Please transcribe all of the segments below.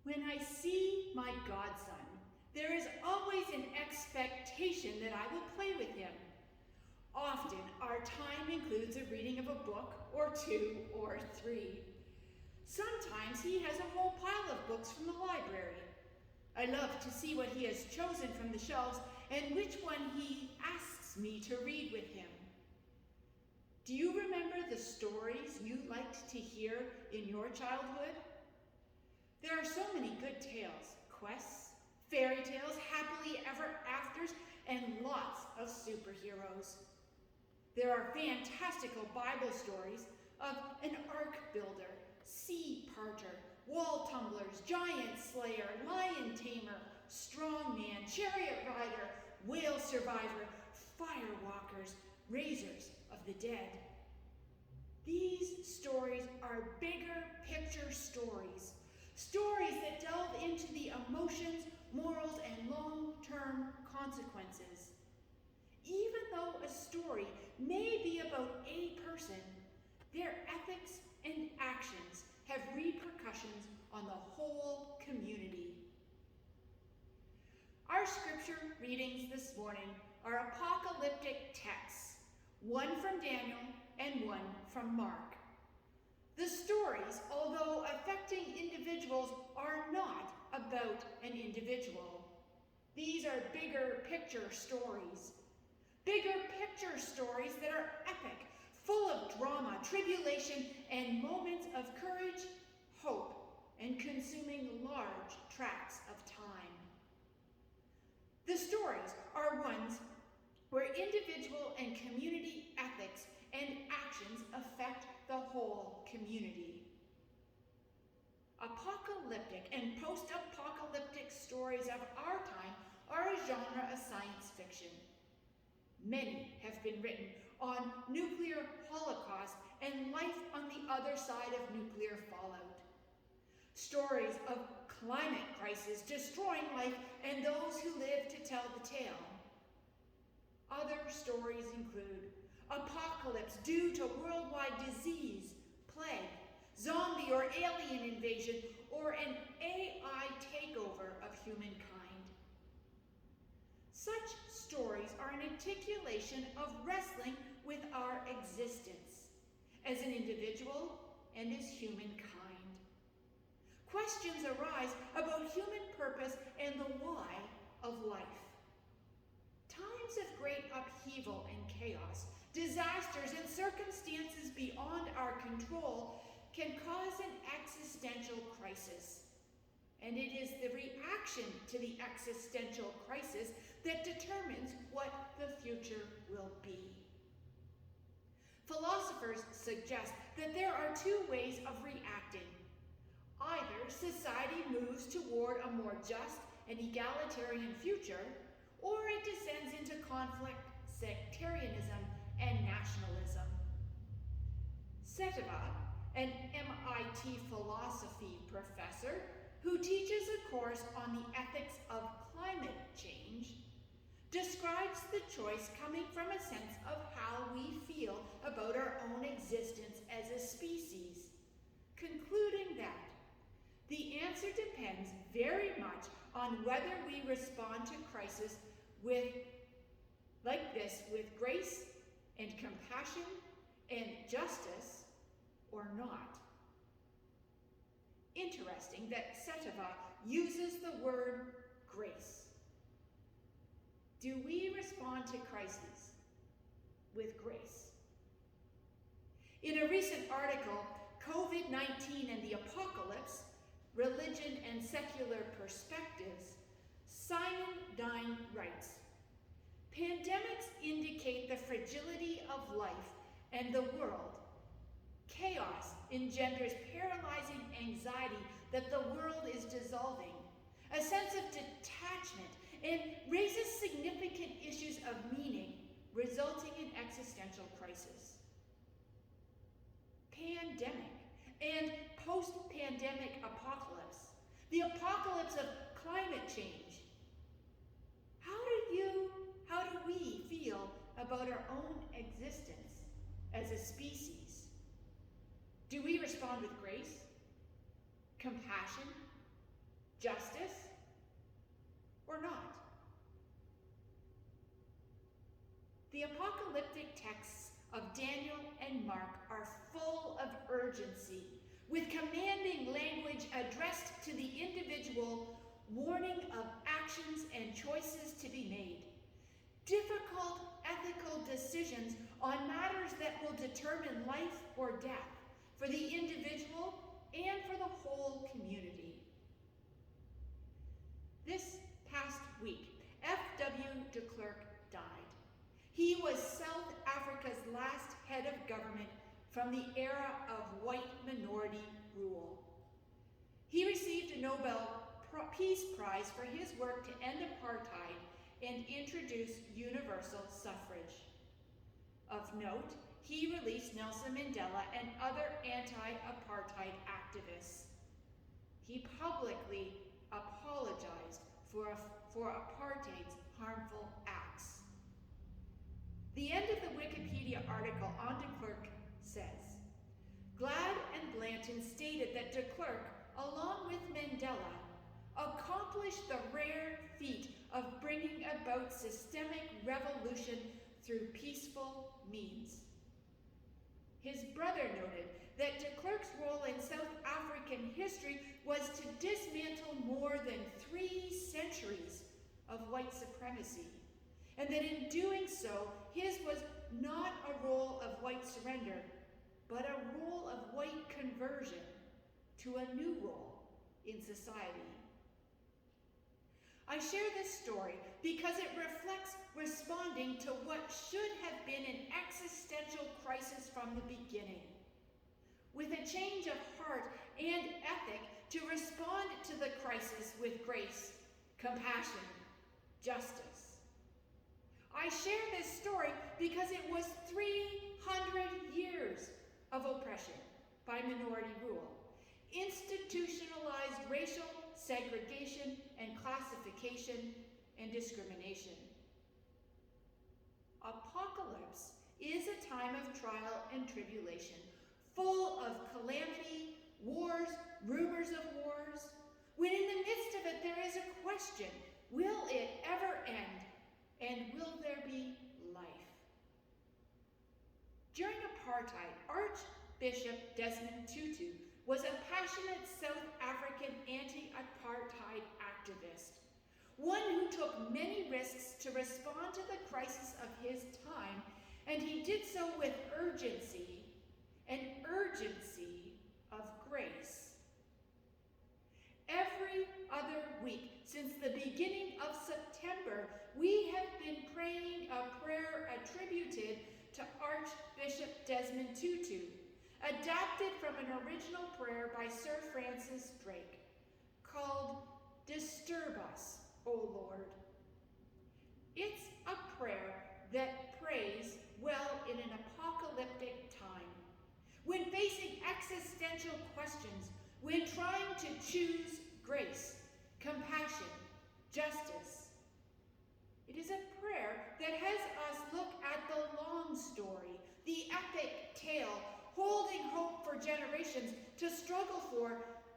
When I see my godson, there is always an expectation that I will play with him. Often, our time includes a reading of a book, or two, or three. Sometimes he has a whole pile of books from the library. I love to see what he has chosen from the shelves and which one he asks me to read with him. Do you remember the stories you liked to hear in your childhood? There are so many good tales, quests, fairy tales, happily ever afters, and lots of superheroes. There are fantastical Bible stories of an ark builder, sea parter, wall tumblers, giant slayer, lion tamer, strong man, chariot rider, whale survivor, fire walkers, raisers of the dead. These stories are bigger picture stories, stories that delve into the emotions, morals, and long-term consequences. Even though a story may be about a person, their ethics and actions have repercussions on the whole community. Our scripture readings this morning are apocalyptic texts, one from Daniel and one from Mark. The stories, although affecting individuals, are not about an individual. These are bigger picture stories. Bigger picture stories that are epic, full of drama, tribulation, and moments of courage, hope, and consuming large tracts of time. The stories are ones where individual and community ethics and actions affect the whole community. Apocalyptic and post-apocalyptic stories of our time are a genre of science fiction. Many have been written on nuclear holocaust and life on the other side of nuclear fallout. Stories of climate crisis destroying life and those who live to tell the tale. Other stories include apocalypse due to worldwide disease, plague, zombie or alien invasion, or an AI takeover of humankind. Such stories are an articulation of wrestling with our existence as an individual and as humankind. Questions arise about human purpose and the why of life. Times of great upheaval and chaos, disasters, and circumstances beyond our control can cause an existential crisis. And it is the reaction to the existential crisis that determines what the future will be. Philosophers suggest that there are two ways of reacting. Either society moves toward a more just and egalitarian future, or it descends into conflict, sectarianism, and nationalism. Seteva, an MIT philosophy professor who teaches a course on the ethics of climate change, describes the choice coming from a sense of how we feel about our own existence as a species, concluding that the answer depends very much on whether we respond to crisis with grace and compassion and justice or not. Interesting that Seteva uses the word grace. Do we respond to crises with grace? In a recent article, COVID-19 and the Apocalypse, Religion and Secular Perspectives, Simon Dine writes, "Pandemics indicate the fragility of life and the world. Chaos engenders paralyzing anxiety that the world is dissolving, a sense of detachment, and raises significant issues of meaning, resulting in existential crisis." Pandemic and post-pandemic apocalypse, the apocalypse of climate change. How do we feel about our own existence as a species? Do we respond with grace, compassion, justice, or not? The apocalyptic texts of Daniel and Mark are full of urgency, with commanding language addressed to the individual, warning of actions and choices to be made. Difficult ethical decisions on matters that will determine life or death for the individual and for the whole community. This past week, F.W. de Klerk died. He was South Africa's last head of government from the era of white minority rule. He received a Nobel Peace Prize for his work to end apartheid and introduce universal suffrage. Of note, he released Nelson Mandela and other anti-apartheid activists. He publicly apologized for apartheid's harmful acts. The end of the Wikipedia article on de Klerk says, Glad and Blanton stated that de Klerk, along with Mandela, accomplished the rare feat of bringing about systemic revolution through peaceful means. His brother noted that de Klerk's role in South African history was to dismantle more than 3 centuries of white supremacy, and that in doing so, his was not a role of white surrender, but a role of white conversion to a new role in society. I share this story because it reflects responding to what should have been an existential crisis from the beginning, with a change of heart and ethic to respond to the crisis with grace, compassion, justice. I share this story because it was 300 years of oppression by minority rule, institutionalized racial segregation and classification and discrimination. Apocalypse is a time of trial and tribulation, full of calamity, wars, rumors of wars, when in the midst of it there is a question, will it ever end, and will there be life? During apartheid, Archbishop Desmond Tutu was a passionate South African anti-apartheid activist, one who took many risks to respond to the crisis of his time, and he did so with urgency, an urgency of grace. Every other week since the beginning of September, we have been praying a prayer attributed to Archbishop Desmond Tutu, adapted from an original prayer by Sir Francis Drake, called Disturb Us, O Lord. It's a prayer that prays well in an apocalyptic time, when facing existential questions, when trying to choose grace, compassion, justice. It is a prayer that has us look at the long story, the epic tale, holding hope for generations to struggle for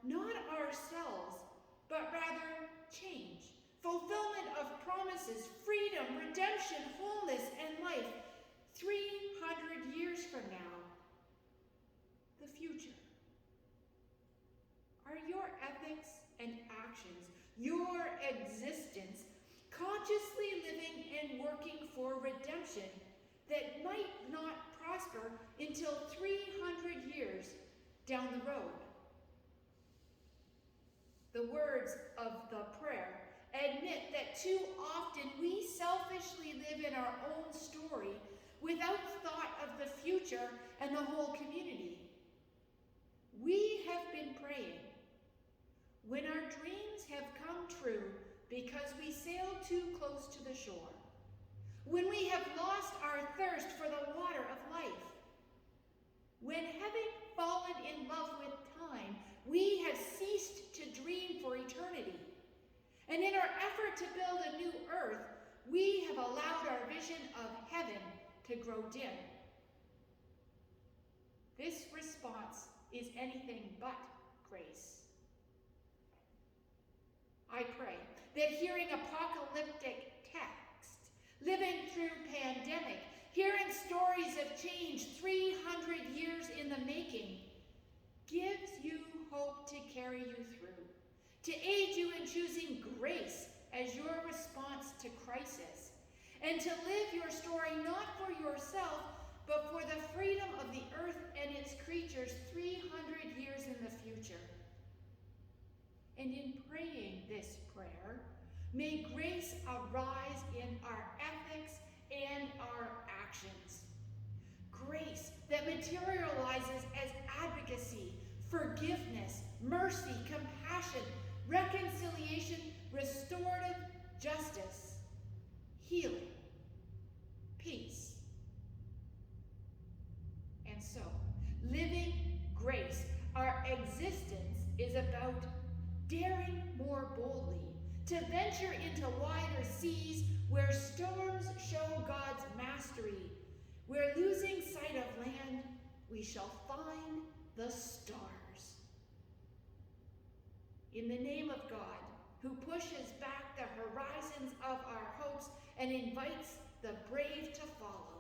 not ourselves, but rather change, fulfillment of promises, freedom, redemption, wholeness, and life 300 years from now. The future. Are your ethics and actions, your existence, consciously living and working for redemption that might not prosper until 300 years down the road? The words of the prayer admit that too often we selfishly live in our own story without thought of the future and the whole community. We have been praying. When our dreams have come true because we sailed too close to the shore, when we have lost our thirst for the water of life, when having fallen in love with time, we have ceased to dream for eternity, and in our effort to build a new earth, we have allowed our vision of heaven to grow dim. This response is anything but grace. I pray that hearing apocalyptic text, living through pandemic, hearing stories of change 300 years in the making, gives you hope to carry you through, to aid you in choosing grace as your response to crisis, and to live your story not for yourself, but for the freedom of the earth and its creatures 300 years in the future. And in praying this prayer, may grace arise in our ethics and our actions. Grace that materializes as advocacy, forgiveness, mercy, compassion, reconciliation, restorative justice, healing, peace. And so, living grace, our existence is about daring more boldly to venture into wider seas where storms show God's mastery, where losing sight of land, we shall find the stars. In the name of God, who pushes back the horizons of our hopes and invites the brave to follow,